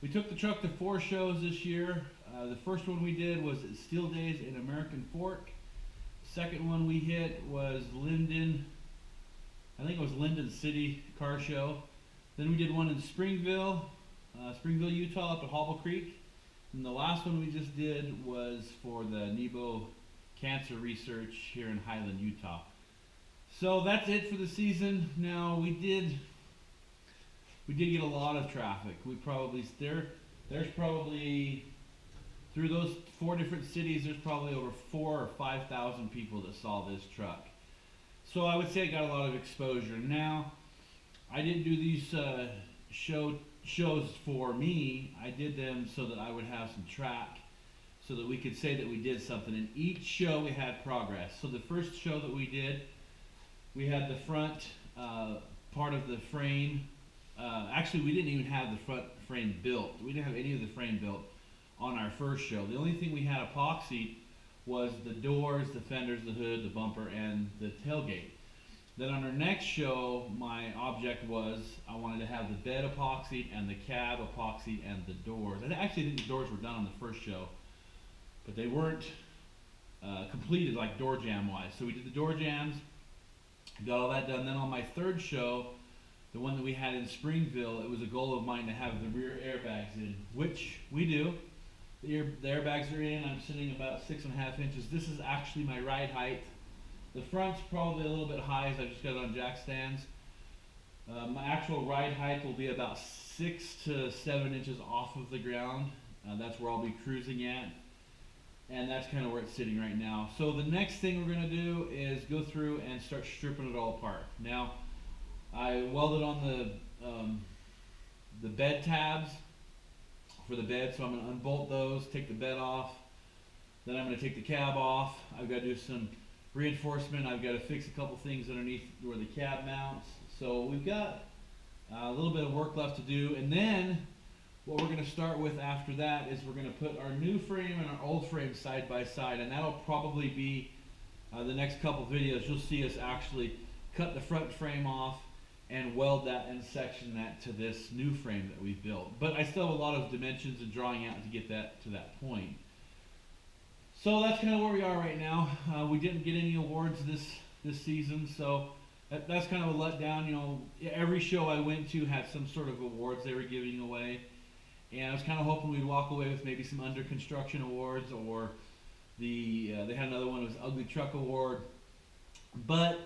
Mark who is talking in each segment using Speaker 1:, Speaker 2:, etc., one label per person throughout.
Speaker 1: We took the truck to 4 shows this year. The first one we did was at Steel Days in American Fork. Second one we hit was Linden, I think it was Linden City Car Show. Then we did one in Springville, Utah, up at Hobble Creek. And the last one we just did was for the Nebo Cancer Research here in Highland, Utah. So that's it for the season. Now we did get a lot of traffic. There's probably through those 4 different cities, there's probably over 4,000 or 5,000 people that saw this truck. So I would say it got a lot of exposure. Now, I didn't do these shows for me. I did them so that I would have some track, so that we could say that we did something. In each show, we had progress. So the first show that we did, we had the front part of the frame. Actually, we didn't even have the front frame built. We didn't have any of the frame built on our first show. The only thing we had epoxied was the doors, the fenders, the hood, the bumper, and the tailgate. Then on our next show, my object was I wanted to have the bed epoxied and the cab epoxied and the doors. I actually think the doors were done on the first show, but they weren't completed like door jam wise. So we did the door jams, got all that done. Then on my third show, the one that we had in Springville, it was a goal of mine to have the rear airbags in, which we do. The airbags are in. I'm sitting about 6.5 inches. This is actually my ride height. The front's probably a little bit high as I just got it on jack stands. My actual ride height will be about 6 to 7 inches off of the ground. That's where I'll be cruising at. And that's kind of where it's sitting right now. So the next thing we're going to do is go through and start stripping it all apart. Now, I welded on the bed tabs for the bed, so I'm going to unbolt those, take the bed off. Then I'm going to take the cab off. I've got to do some reinforcement. I've got to fix a couple things underneath where the cab mounts. So we've got a little bit of work left to do. And then what we're going to start with after that is we're going to put our new frame and our old frame side by side, and that'll probably be the next couple videos. You'll see us actually cut the front frame off and weld that and section that to this new frame that we've built. But I still have a lot of dimensions and drawing out to get that to that point. So that's kind of where we are right now. We didn't get any awards this season, so that's kind of a letdown. You know, every show I went to had some sort of awards they were giving away, and I was kind of hoping we'd walk away with maybe some under construction awards, or they had another one, it was Ugly Truck Award. But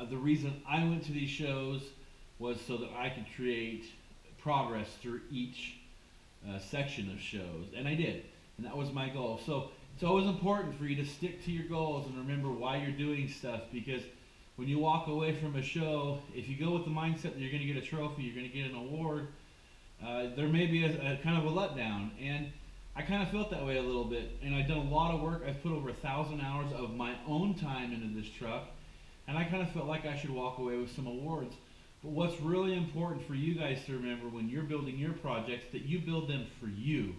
Speaker 1: the reason I went to these shows was so that I could create progress through each section of shows, and I did, and that was my goal. So it's always important for you to stick to your goals and remember why you're doing stuff, because when you walk away from a show, if you go with the mindset that you're going to get a trophy, you're going to get an award, there may be a kind of a letdown, and I kind of felt that way a little bit. And I've done a lot of work. I've put over 1,000 hours of my own time into this truck, and I kind of felt like I should walk away with some awards. But what's really important for you guys to remember when you're building your projects, that you build them for you.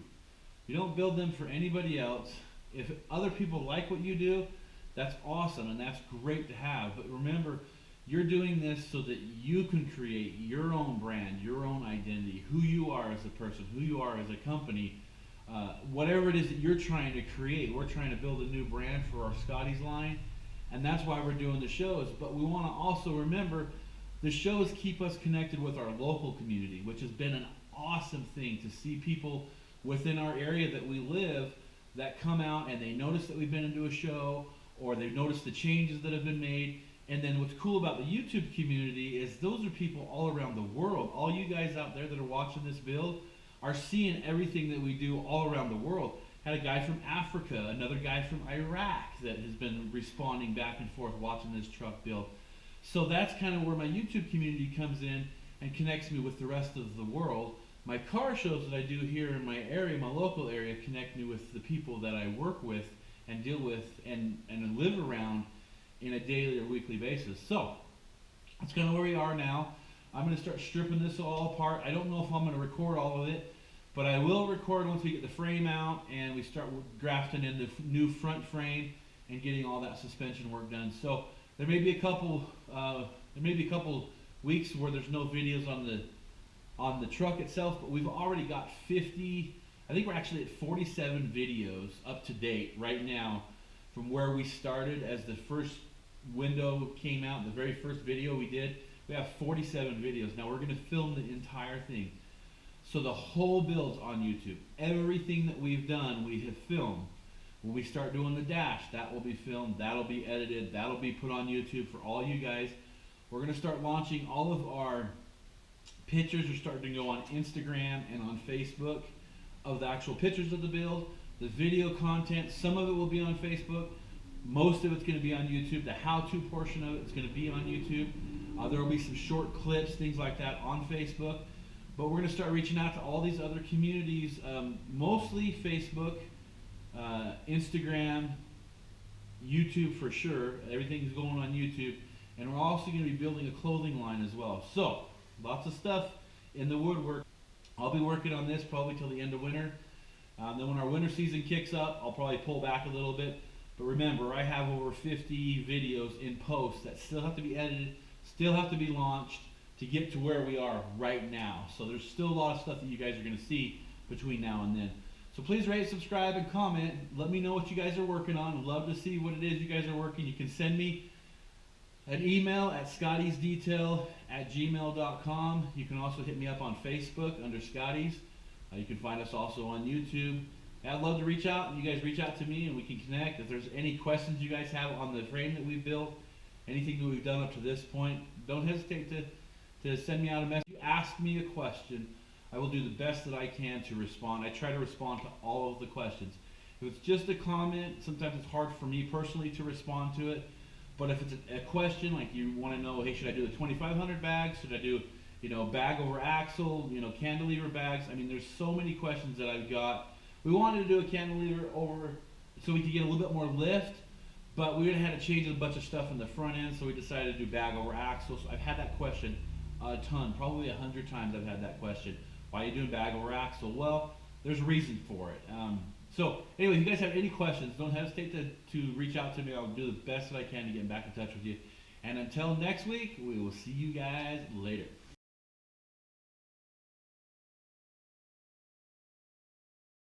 Speaker 1: You don't build them for anybody else. If other people like what you do, that's awesome and that's great to have. But remember, you're doing this so that you can create your own brand, your own identity, who you are as a person, who you are as a company. Whatever it is that you're trying to create, we're trying to build a new brand for our Scotty's line, and that's why we're doing the shows. But we want to also remember, the shows keep us connected with our local community, which has been an awesome thing to see people within our area that we live that come out and they notice that we've been into a show, or they've noticed the changes that have been made. And then what's cool about the YouTube community is those are people all around the world. All you guys out there that are watching this build are seeing everything that we do all around the world. Had a guy from Africa, another guy from Iraq that has been responding back and forth watching this truck build. So that's kind of where my YouTube community comes in and connects me with the rest of the world. My car shows that I do here in my area, my local area, connect me with the people that I work with and deal with and live around in a daily or weekly basis. So that's kind of where we are now. I'm going to start stripping this all apart. I don't know if I'm going to record all of it, but I will record once we get the frame out and we start grafting in the new front frame and getting all that suspension work done. So there may be a couple weeks where there's no videos on on the truck itself, but we've already got 50, I think we're actually at 47 videos up to date right now from where we started as the first window came out, the very first video we did. We have 47 videos. Now we're going to film the entire thing. So the whole build's on YouTube. Everything that we've done, we have filmed. When we start doing the dash, that will be filmed, that'll be edited, that'll be put on YouTube for all you guys. We're going to start launching all of our pictures are starting to go on Instagram and on Facebook of the actual pictures of the build. The video content, some of it will be on Facebook. Most of it's going to be on YouTube. The how-to portion of it is going to be on YouTube. There will be some short clips, things like that on Facebook. But we're going to start reaching out to all these other communities, mostly Facebook, Instagram, YouTube for sure. Everything's going on YouTube. And we're also going to be building a clothing line as well. So, lots of stuff in the woodwork. I'll be working on this probably till the end of winter. Then when our winter season kicks up, I'll probably pull back a little bit. But remember, I have over 50 videos in post that still have to be edited, still have to be launched to get to where we are right now. So there's still a lot of stuff that you guys are going to see between now and then. So please rate, subscribe, and comment. Let me know what you guys are working on. I'd love to see what it is you guys are working. You can send me an email at scotty'sdetail@gmail.com. You can also hit me up on Facebook under Scotty's. You can find us also on YouTube. I'd love to reach out. You guys reach out to me and we can connect. If there's any questions you guys have on the frame that we've built, anything that we've done up to this point, don't hesitate to send me out a message. If you ask me a question, I will do the best that I can to respond. I try to respond to all of the questions. If it's just a comment, sometimes it's hard for me personally to respond to it. But if it's a question, like you want to know, hey, should I do the 2500 bags? Should I do, bag over axle, cantilever bags? I mean, there's so many questions that I've got. We wanted to do a cantilever over so we could get a little bit more lift, but we would have had to change a bunch of stuff in the front end, so we decided to do bag over axle. So I've had that question a ton, probably 100 times I've had that question. Why are you doing bag over axle? Well, there's a reason for it. So anyway, if you guys have any questions, don't hesitate to reach out to me. I'll do the best that I can to get back in touch with you. And until next week, we will see you guys later.